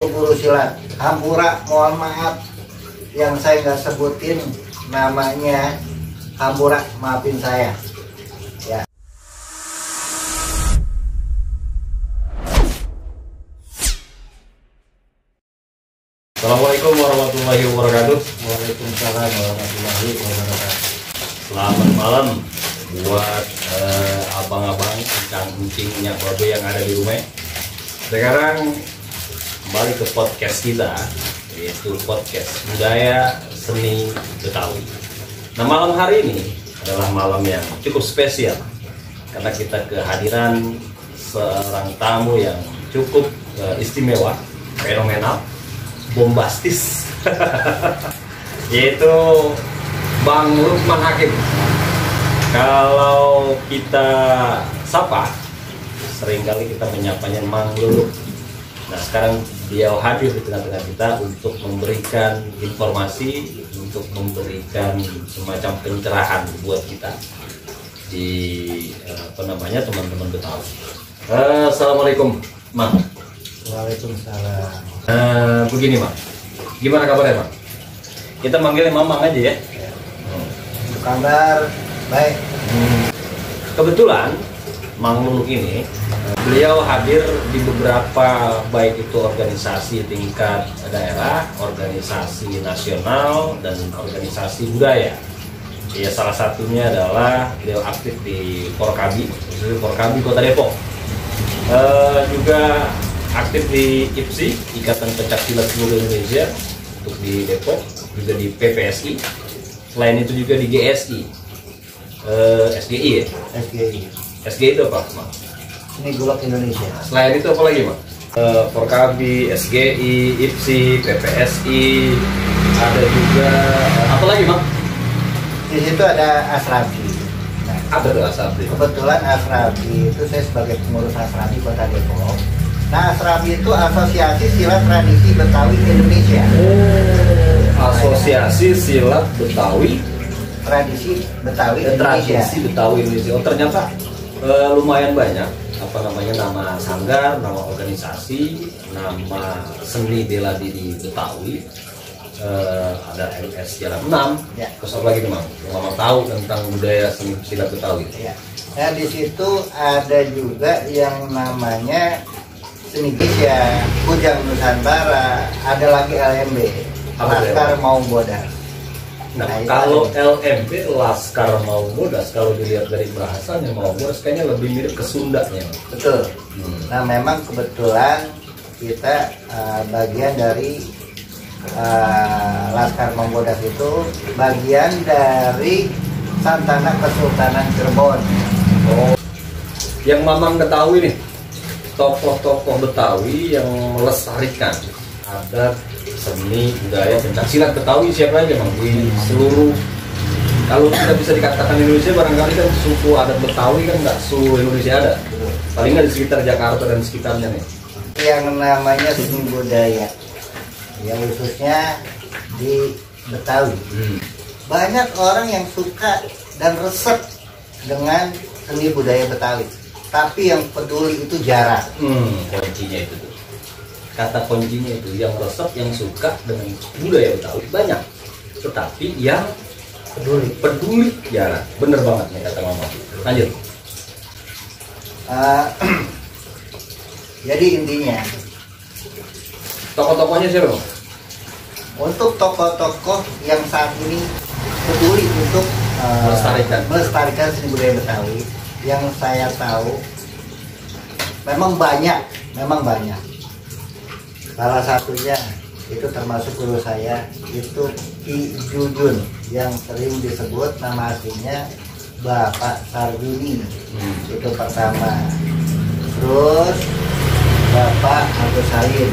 Guru silat Hampura, mohon maaf yang saya nggak sebutin namanya Hampura, maafin saya ya. Assalamualaikum warahmatullahi wabarakatuh. Waalaikumsalam warahmatullahi wabarakatuh. Selamat malam buat abang-abang, encang-encingnya babe yang ada di rumah. Sekarang kembali ke podcast kita, yaitu podcast budaya seni Betawi. Nah, malam hari ini adalah malam yang cukup spesial karena kita kehadiran seorang tamu yang cukup istimewa, fenomenal, bombastis, yaitu Bang Lukman Hakim. Kalau kita sapa, seringkali kita menyapanya Mang Lulu. Nah, sekarang beliau hadir di tengah-tengah kita untuk memberikan informasi, untuk memberikan semacam pencerahan buat kita di teman-teman Betawi. Assalamualaikum, Mang. Waalaikumsalam. Begini, Mang, gimana kabarnya, Mang? Kita manggilnya Mamang aja ya. Kabar baik. Kebetulan Mang Lulu ini beliau hadir di beberapa, baik itu organisasi tingkat daerah, organisasi nasional, dan organisasi budaya. Ya, salah satunya adalah beliau aktif di Forkabi, khususnya Forkabi Kota Depok. Juga aktif di IPSI, Ikatan Pencaksilat Seluruh Indonesia, untuk di Depok, juga di PPSI. Selain itu juga di GSI, SGI ya? SGI. SGI itu apa, Mang? Ini Gulak Indonesia. Selain itu apa lagi, Mang? Forkabi, SGI, IPSI, PPSI, ada juga apa lagi, Mang? Di situ ada Asrabi. Nah, Apa tuh Asrabi? kebetulan Asrabi itu saya sebagai pengurus Asrabi Kota Depok. Nah, Asrabi itu Asosiasi Silat Tradisi Betawi Indonesia. Asosiasi Silat Betawi Tradisi Betawi Indonesia. Tradisi Betawi Indonesia. Oh, ternyata lumayan banyak nama sanggar, nama organisasi, nama seni bela diri Betawi. Ada MS Jalan 6. Ya. Terus apa lagi, Mang? Mang tahu tentang budaya seni silat Betawi. Ya. Nah, di situ ada juga yang namanya Seni Kisya, Kujang Nusantara, ada lagi LMB, Laskar Maung Bodas. Nah, Nah, itu kalau LMB, Laskar Maung Bodas, kalau dilihat dari bahasanya Maung Bodas kayaknya lebih mirip ke Sundanya. Betul. Nah, memang kebetulan kita bagian dari Laskar Maung Bodas itu bagian dari Santana Kesultanan Cirebon. Oh, yang Mamang ketahui nih, tokoh-tokoh Betawi yang melestarikan adat, seni, budaya, pencaksilat Betawi siapa aja, Mang? Di seluruh, kalau tidak bisa dikatakan Indonesia, barangkali kan suku adat Betawi kan nggak seluruh Indonesia ada. Paling nggak di sekitar Jakarta dan sekitarnya nih. Yang namanya seni budaya, yang khususnya di Betawi. Banyak orang yang suka dan resep dengan seni budaya Betawi, tapi yang peduli itu jarang. Kuncinya itu tuh. Kata kuncinya itu, yang resep, yang suka dengan budaya Betawi banyak, tetapi yang peduli jarang. Bener banget nih kata Mama. Lanjut. Jadi intinya, Tokoh-tokohnya siapa, Bang? untuk tokoh-tokoh yang saat ini peduli untuk melestarikan seni budaya Betawi, yang saya tahu memang banyak. Salah satunya itu termasuk guru saya, itu Ki Jujun, yang sering disebut nama aslinya Bapak Sarjuni. Itu pertama. Terus Bapak Agus Salim,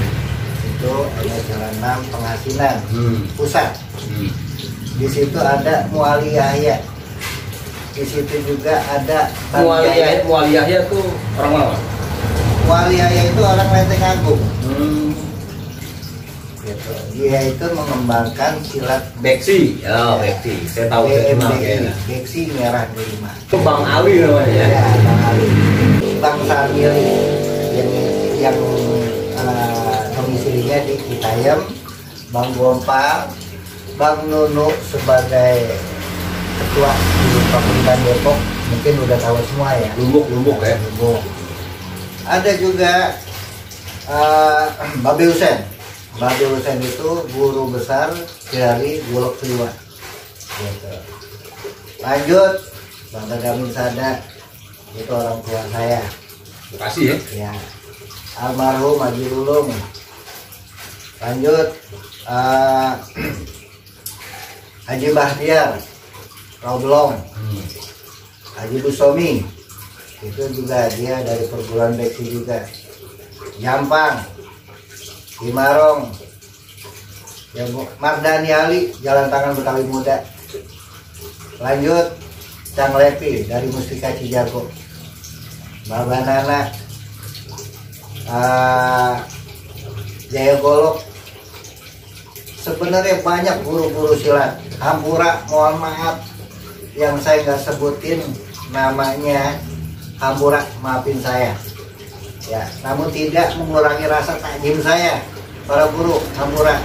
itu ada Jalan 6 Penghasilan Pusat. Di situ ada Muali Yahya. Di situ juga ada Muali Yahya tuh orang mana? Muali Yahya itu orang Lenteng Agung. Gitu. Dia itu mengembangkan silat Beksi. Oh, Beksi. Saya tahu BMBI, Beksi Merah Delima. Itu Bang Ali namanya ya. Ya, Bang Ali. Bang Sarmili yang domisilinya dia di Citayam, Bang Gompal, Bang Nunu sebagai ketua di Pemerintahan Depok mungkin udah tahu semua ya. Lumbuk ya. Lumbuk. Ada juga Babe Husen. Babe Husen itu guru besar dari Bulog Keliwa. Gitu. Lanjut, Bang Dagamin Sada, itu orang tua saya. Terima kasih ya. Ya, almarhum Haji Lulung. Lanjut, Haji Bahtiar, Roblong, Haji Busomi, itu juga dia dari perguruan Beksi juga. Jampang, Cimarong, ya, Mardani Ali, Jalan Tangan Betawi Muda. Lanjut, Cang Lepi dari Mustika Cijago, Baba Nana, Jaya Golok. Sebenarnya banyak guru-guru silat. Hampura, mohon maaf yang saya nggak sebutin namanya. Hampura, maafin saya ya, namun tidak mengurangi rasa takjim saya para guru Hampura.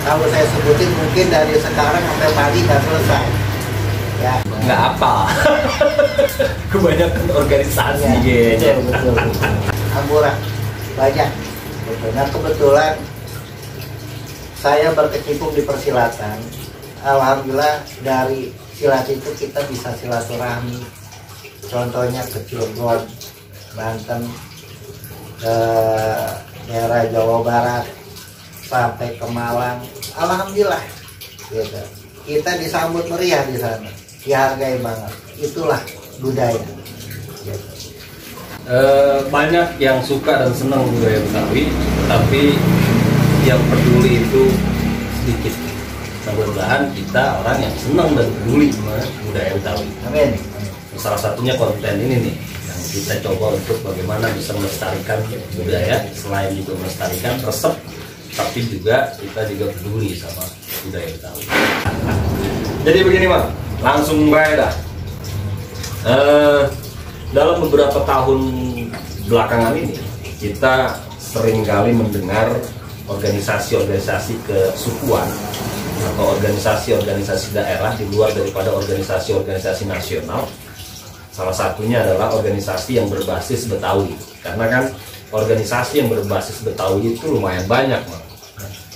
Kalau saya sebutin mungkin dari sekarang sampai pagi nggak selesai ya. Nggak apa. Kebanyakan organisasi ya, betul. Hampura banyak betul. Nah kebetulan saya berkecimpung di persilatan. Alhamdulillah dari silat itu kita bisa silaturahmi. Contohnya ke Cilegon, Banten, ke daerah Jawa Barat, sampai ke Malang. Alhamdulillah gitu. Kita disambut meriah di sana, dihargai banget. Itulah budaya gitu. Banyak yang suka dan senang budaya Betawi, tapi yang peduli itu sedikit. Mudah-mudahan kita orang yang senang dan peduli sama budaya Betawi. Amin. Salah satunya konten ini nih yang kita coba untuk bagaimana bisa melestarikan budaya, selain juga melestarikan resep, tapi juga kita juga peduli sama budaya Betawi. Jadi begini Bang, langsung baik dah. Dalam beberapa tahun belakangan ini kita seringkali mendengar organisasi-organisasi kesukuan atau organisasi-organisasi daerah di luar daripada organisasi-organisasi nasional. Salah satunya adalah organisasi yang berbasis Betawi, karena kan organisasi yang berbasis Betawi itu lumayan banyak.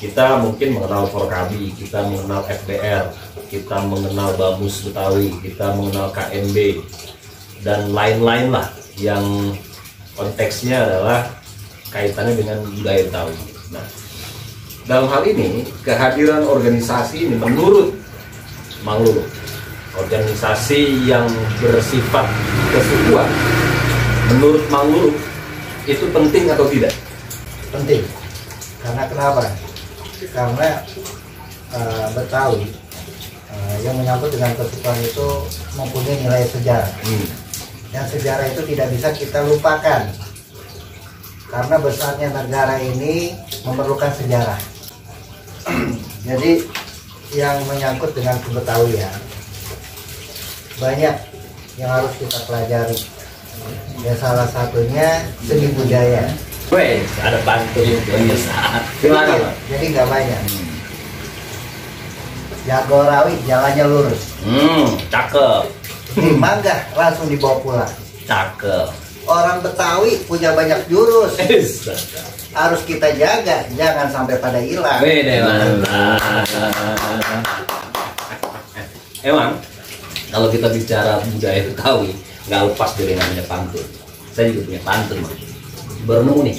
Kita mungkin mengenal Forkabi, kita mengenal FBR, kita mengenal Bamus Betawi, kita mengenal KMB, dan lain-lain lah yang konteksnya adalah kaitannya dengan budaya Betawi. Nah, dalam hal ini kehadiran organisasi ini menurut Mang Lulu, organisasi yang bersifat kesukuan, menurut Mang Lulu itu penting atau tidak? Penting. Karena kenapa? Karena Betawi yang menyangkut dengan kesukuan itu mempunyai nilai sejarah. Dan sejarah itu tidak bisa kita lupakan. Karena besarnya negara ini memerlukan sejarah. Jadi yang menyangkut dengan kebetawian banyak yang harus kita pelajari. Ya salah satunya seni budaya. Weh, ada pantun itu saat. Gimana? Jadi nggak banyak. Jagorawi jalannya lurus. Cakep. Mangga langsung dibawa pulang. Cakep. Orang Betawi punya banyak jurus. Harus kita jaga, jangan sampai pada hilang. Emang kalau kita bicara budaya Betawi, nggak lepas dari namanya pantun. Saya juga punya pantun, Bang. Baru nemu nih,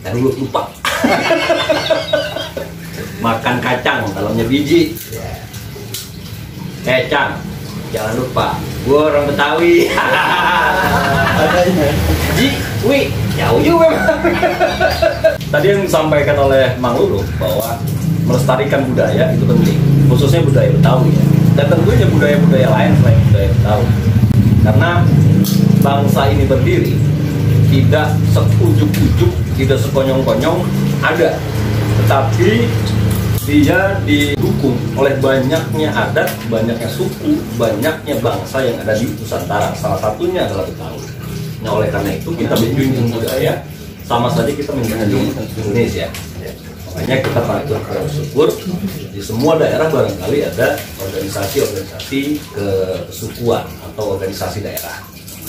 tadi lupa. Makan kacang, dalamnya biji. Cang, jangan lupa, gue orang Betawi. Ji, wih, jauh juga memang. Tadi yang disampaikan oleh Mang Lulu bahwa melestarikan budaya itu penting, khususnya budaya Betawi ya. Dan tentunya budaya-budaya lain selain budaya Betawi. Karena bangsa ini berdiri tidak seujuk-ujuk, tidak sekonyong-konyong ada, tetapi dia didukung oleh banyaknya adat, banyaknya suku, banyaknya bangsa yang ada di Nusantara. Salah satunya adalah Betawi. Nah, oleh karena itu kita menjunjung budaya sama saja kita menjunjung Indonesia. Makanya kita patut bersyukur di semua daerah barangkali ada organisasi-organisasi kesukuan atau organisasi daerah.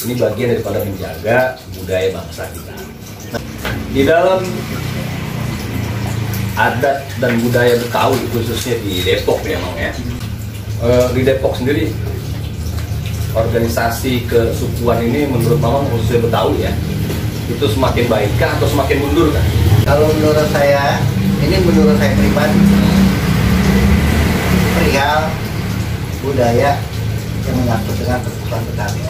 Ini bagian daripada menjaga budaya bangsa kita. Di dalam adat dan budaya Betawi, khususnya di Depok ya Mang ya. Di Depok sendiri organisasi kesukuan ini menurut Mamang khususnya Betawi ya, itu semakin baikkah atau semakin mundur kan? Kalau menurut saya, ini menurut saya pribadi, perihal budaya yang menyangkut dengan kesukuan Betawi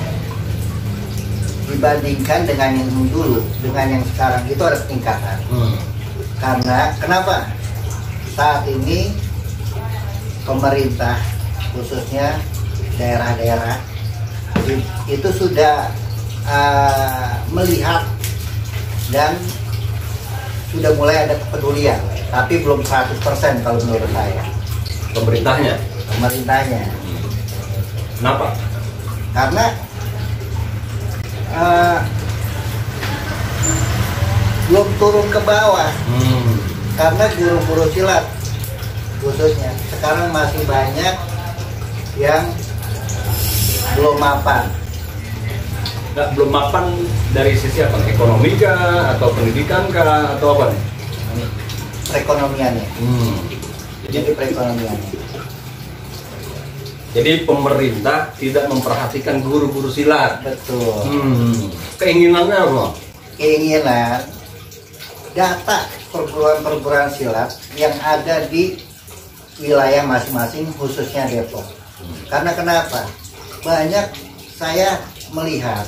dibandingkan dengan yang dulu, dengan yang sekarang itu ada peningkatan. Karena kenapa? Saat ini pemerintah khususnya daerah-daerah itu sudah melihat dan sudah mulai ada kepedulian, tapi belum 100% kalau menurut saya. Pemerintahnya? Kenapa? Karena belum turun ke bawah. Karena guru-guru silat khususnya sekarang masih banyak yang belum mapan. Belum mapan dari sisi apa? Ekonomi kah? Atau pendidikan kah? Atau apa nih? Perekonomiannya. Jadi perekonomiannya. Jadi pemerintah tidak memperhatikan guru-guru silat. Betul. Keinginannya apa? Keinginan data perguruan-perguruan silat yang ada di wilayah masing-masing khususnya Depok. Karena kenapa? Banyak saya melihat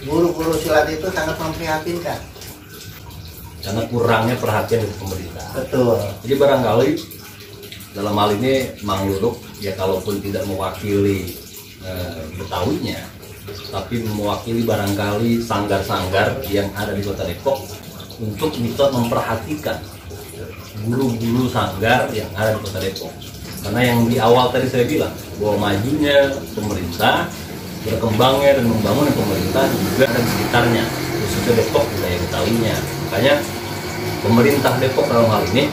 guru-guru silat itu sangat memprihatinkan. Karena kurangnya perhatian dari pemerintah. Betul. Jadi barangkali dalam hal ini Mang Luruk ya kalaupun tidak mewakili Betawinya, tapi mewakili barangkali sanggar-sanggar yang ada di Kota Depok untuk bisa memperhatikan guru-guru sanggar yang ada di Kota Depok. Karena yang di awal tadi saya bilang bahwa majunya pemerintah, berkembangnya dan membangun pemerintah juga dan sekitarnya, khususnya Depok budaya Betawinya. Makanya pemerintah Depok dalam hal ini,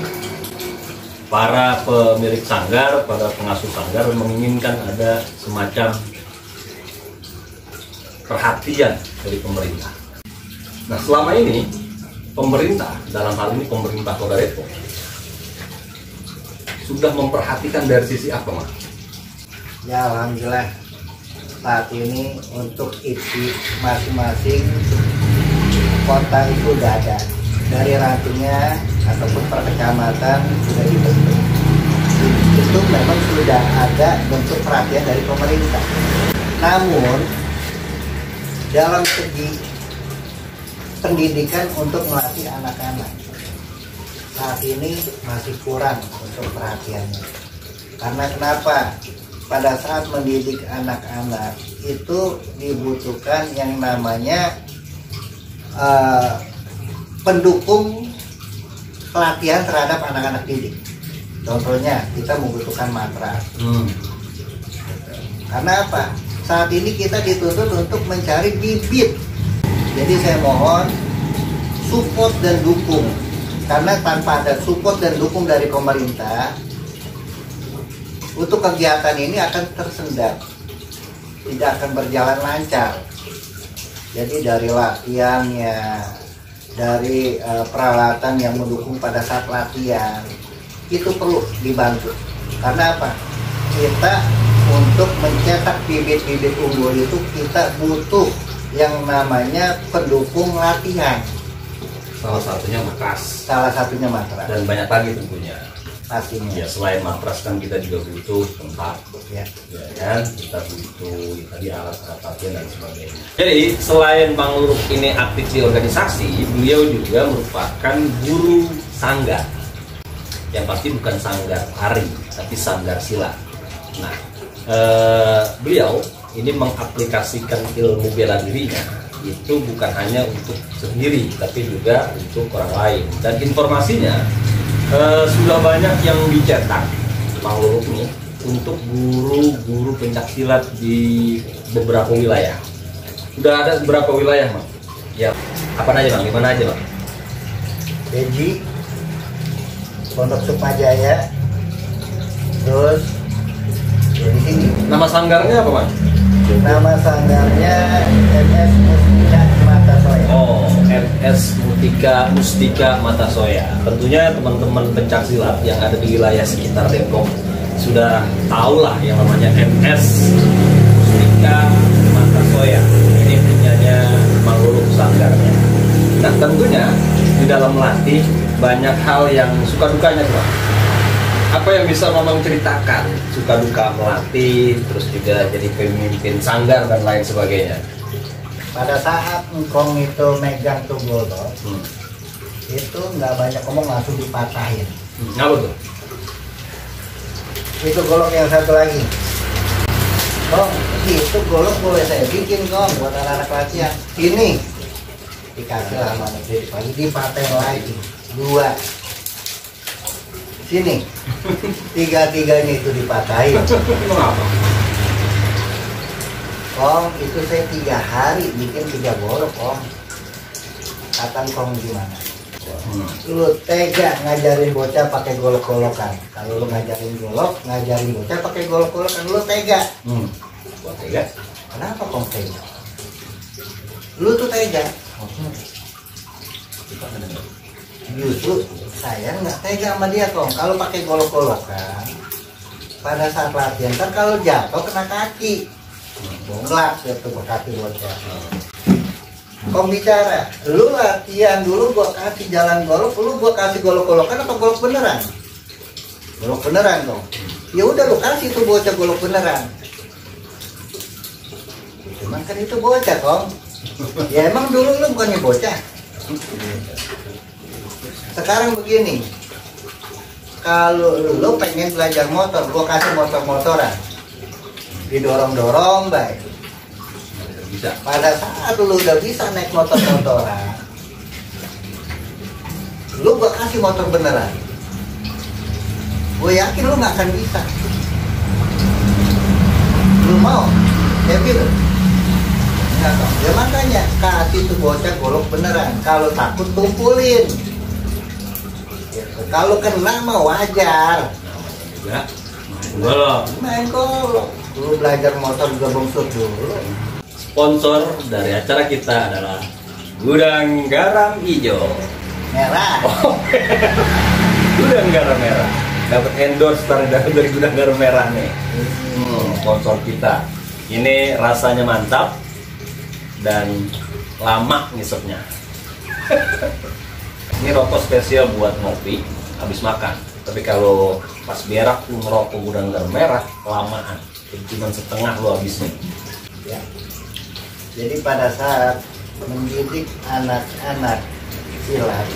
para pemilik sanggar, para pengasuh sanggar menginginkan ada semacam perhatian dari pemerintah. Nah selama ini pemerintah, dalam hal ini pemerintah Kota Depok, sudah memperhatikan dari sisi apa Mas? Ya alhamdulillah saat ini untuk isi masing-masing kota itu sudah ada, dari rantingnya ataupun per kecamatan sudah dibentuk. Itu memang sudah ada bentuk perhatian dari pemerintah. Namun dalam segi pendidikan untuk melatih anak-anak saat ini masih kurang untuk perhatiannya. Karena kenapa? Pada saat mendidik anak-anak itu dibutuhkan yang namanya pendukung pelatihan terhadap anak-anak didik. Contohnya kita membutuhkan matras. Karena apa? Saat ini kita dituntut untuk mencari bibit. Jadi saya mohon support dan dukung. Karena tanpa ada support dan dukung dari pemerintah, untuk kegiatan ini akan tersendat, tidak akan berjalan lancar. Jadi dari latihannya, dari peralatan yang mendukung pada saat latihan, itu perlu dibantu. Karena apa? Kita untuk mencetak bibit-bibit unggul itu kita butuh yang namanya pendukung latihan. Salah satunya matras. Salah satunya matras. Dan banyak lagi tentunya. Pastinya. Ya selain matras kan kita juga butuh tempat. Ya kan? Kita butuh tadi alat-alat latihan dan sebagainya. Jadi selain Bang Luruk ini aktif di organisasi, beliau juga merupakan guru sanggar. Yang pasti bukan sanggar tari, tapi sanggar silat. Nah, beliau ini mengaplikasikan ilmu bela dirinya itu bukan hanya untuk sendiri, tapi juga untuk orang lain. Dan informasinya sudah banyak yang dicetak Bang Luruk ini untuk guru-guru pencak silat di beberapa wilayah. Sudah ada beberapa wilayah, Bang? Ya, apa aja Bang? Di mana aja Bang? Beji, Pondok Sukmajaya. Terus ya di sini. Nama sanggarnya apa, Bang? Nama sanggarnya MS Mustika Matasoya. Oh, MS Mustika Matasoya. Tentunya teman-teman pencak silat yang ada di wilayah sekitar Depok sudah tahu lah yang namanya MS Mustika Matasoya. Ini punyanya Mang Luluk sanggarnya. Nah, tentunya di dalam melatih banyak hal yang suka dukanya, Bang. Apa yang bisa Mamang ceritakan suka duka melatih, terus juga jadi pemimpin sanggar dan lain sebagainya? Pada saat engkong itu megang tuh golok, itu nggak banyak ngomong, langsung dipatahin. Apa tuh? Itu golok yang satu lagi. Kong, itu golok boleh saya bikin kong buat anak-anak latihan. Ini dikasih lah sama anak lagi, dipatahin lagi. 2. Sini, 3-tiganya itu dipatahin. Kenapa? Kong, itu saya 3 hari bikin 3 golok, Kong. Kata Kong gimana? Lu tega ngajarin bocah pakai golok-golokan. Kalau lu ngajarin bocah pakai golok-golokan, lu tega. Buat tega? Kenapa Kong tega? Lu tuh tega. Justru saya nggak tega sama dia, Kong. Kalau pakai golok-golokan, pada saat latihan kan kalau jatuh kena kaki, bonglak gitu kaki bocah. Kong bicara, lu latihan dulu gua kasih jalan golok, lu gua kasih golok-golokan apa golok beneran? Golok beneran, Kong. Ya udah lu kasih tuh bocah golok beneran. Cuman kan itu bocah, Kong. Ya emang dulu lu bukannya bocah. Sekarang begini, kalau lu pengen belajar motor, gua kasih motor-motoran, didorong-dorong baik. Bisa. Pada saat lu udah bisa naik motor-motoran, lu gua kasih motor beneran, gue yakin lu nggak akan bisa. Lu mau? Ya gitu. Ya makanya kasih tuh bocah golok beneran. Kalau takut kumpulin. Kalau kena mah wajar. Ya. Golok. Main golok. Lu belajar motor juga bungsut dulu. Sponsor dari acara kita adalah Gudang Garam Hijau. Merah. Gudang Garam Merah. Dapat endorse dari Gudang Garam Merah nih. Sponsor kita. Ini rasanya mantap dan lama ngisepnya. Ini rokok spesial buat ngopi habis makan. Tapi kalau pas berak lu ngerokok Gudang Garam Merah, lamaan. Cuma setengah lu habisnya. Ya. Jadi pada saat mendidik anak-anak silat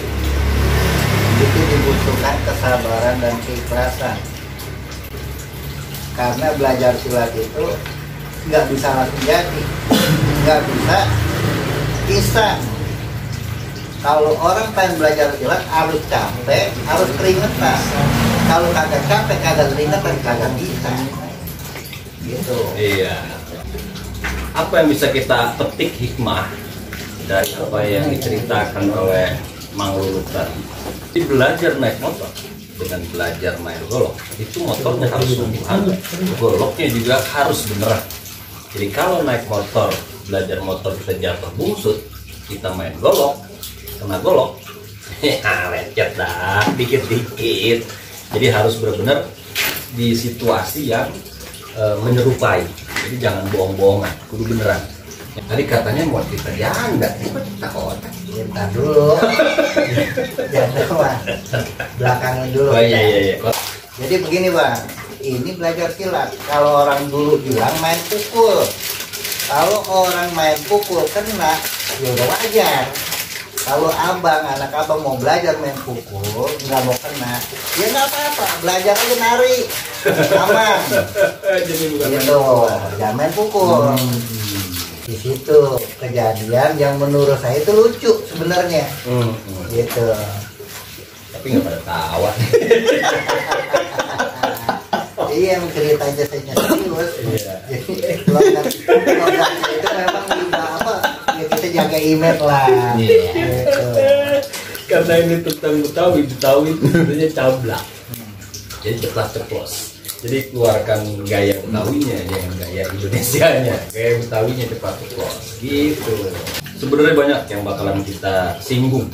itu dibutuhkan kesabaran dan keikhlasan. Karena belajar silat itu nggak bisa langsung jadi, nggak bisa instan. Kalau orang pengen belajar silat harus capek, harus keringetan. Kalau kagak capek, kagak keringetan, kagak bisa. Gitu. Iya. Apa yang bisa kita petik hikmah dari apa yang diceritakan oleh Mang Luluk tadi? Di belajar naik motor dengan belajar main golok, itu motornya harus sungguhan, goloknya juga harus beneran. Jadi kalau naik motor, belajar motor kita jatuh bungsut, kita main golok, kena golok, lecet dah, dikit-dikit. Jadi harus benar-benar di situasi yang menyerupai. Jadi jangan bohong-bohongan, kudu beneran. Tadi katanya mau cerita janda, coba cerita otak. Cerita dulu. Janda mah belakangan dulu. Oh iya. Jadi begini Bang, ini belajar silat. Kalau orang dulu bilang main pukul. Kalau orang main pukul kena, ya udah wajar. Kalau anak abang mau belajar main pukul, nggak mau kena, ya nggak apa-apa, belajar aja nari, aman. Jadi bukan gitu, jangan main pukul. Di situ kejadian yang menurut saya itu lucu sebenarnya, gitu. Tapi nggak pada tawa. Iya, cerita aja saya serius. Jadi logat itu memang apa? Ya kita jaga image lah. Gitu. Karena karena ini tentang Betawi itu sebenarnya cablak. Jadi ceplas-ceplos. Jadi keluarkan gaya Betawinya, yang gaya Indonesianya, gaya Betawinya ceplas-ceplos. Gitu. Sebenarnya banyak yang bakalan kita singgung,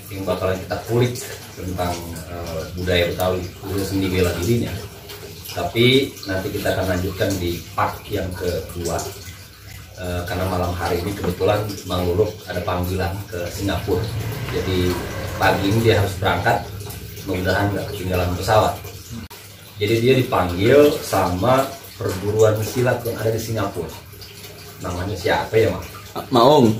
yang bakalan kita kulik tentang budaya Betawi, budaya seni bela dirinya. Tapi nanti kita akan lanjutkan di part yang kedua. Karena malam hari ini kebetulan Bang Luluk ada panggilan ke Singapura. Jadi pagi ini dia harus berangkat, mudah-mudahan nggak ketinggalan pesawat. Jadi dia dipanggil sama perguruan silat yang ada di Singapura. Namanya siapa ya, Mak? Mamung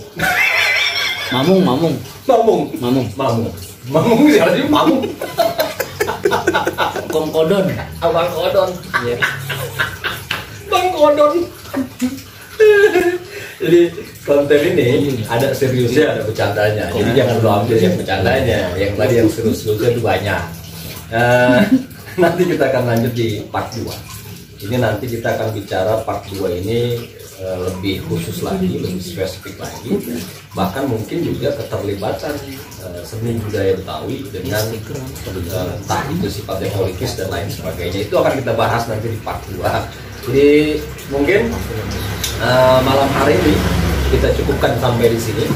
siapa sih Mamung? Kong Kodon. Abang Kodon. Iya. Bang Kodon. Jadi konten ini ada seriusnya, ada bercandanya. Jadi jangan lo ambil yang bercandanya. Yang tadi yang serius-seriusnya itu banyak. Nanti kita akan lanjut di part 2. Ini nanti kita akan bicara part 2 ini lebih khusus lagi, lebih spesifik lagi. Bahkan mungkin juga keterlibatan seni budaya Betawi dengan entah itu sifatnya politis dan lain sebagainya. Itu akan kita bahas nanti di part 2. Jadi mungkin malam hari ini kita cukupkan sampai di sini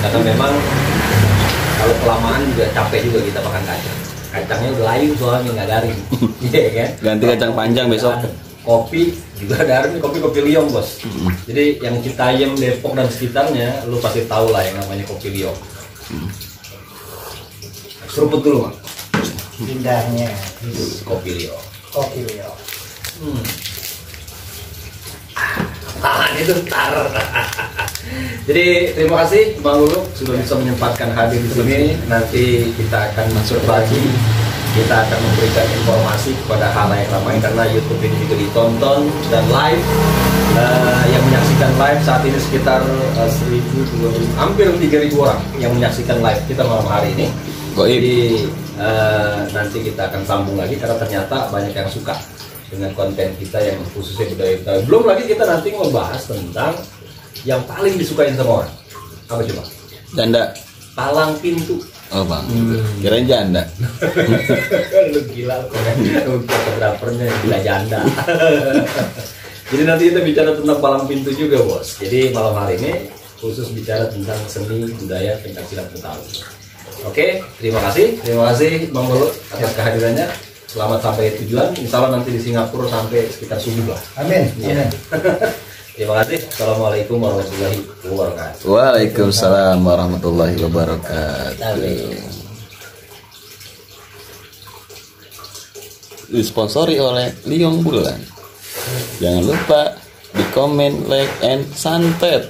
karena memang kalau kelamaan juga capek juga kita makan kacang. Kacangnya udah layu soalnya nggak garing. Iya kan? Ganti kacang panjang besok. Kopi juga garing, kopi liong bos. Jadi yang Citayam, Depok dan sekitarnya lu pasti tahu lah yang namanya kopi liong. Seruput dulu Mak. Indahnya Kopi liong. kopi liong. Itu ntar. Jadi terima kasih Bang Luluk sudah bisa menyempatkan hadir di sini. Nanti kita akan masuk lagi. Kita akan memberikan informasi kepada halayak ramai karena YouTube ini juga ditonton dan live. Yang menyaksikan live saat ini sekitar 1.000, 2.000, hampir 3.000 orang yang menyaksikan live kita malam hari ini. Jadi nanti kita akan sambung lagi karena ternyata banyak yang suka dengan konten kita yang khususnya budaya Betawi. Belum lagi kita nanti membahas tentang yang paling disukain sama orang. Apa coba? Janda. Palang pintu. Oh bang, kirain janda. Lu gila lu fotografernya gila janda. Jadi nanti kita bicara tentang palang pintu juga bos. Jadi malam hari ini khusus bicara tentang seni budaya pencaksilat Betawi. Oke, terima kasih Bang Luluk atas kehadirannya. Selamat sampai tujuan. Insya Allah nanti di Singapura sampai sekitar subuh lah. Amin. Ya. Terima kasih. Assalamualaikum warahmatullahi wabarakatuh. Waalaikumsalam warahmatullahi wabarakatuh. Disponsori oleh Liong Bulan. Jangan lupa di komen, like, and santet.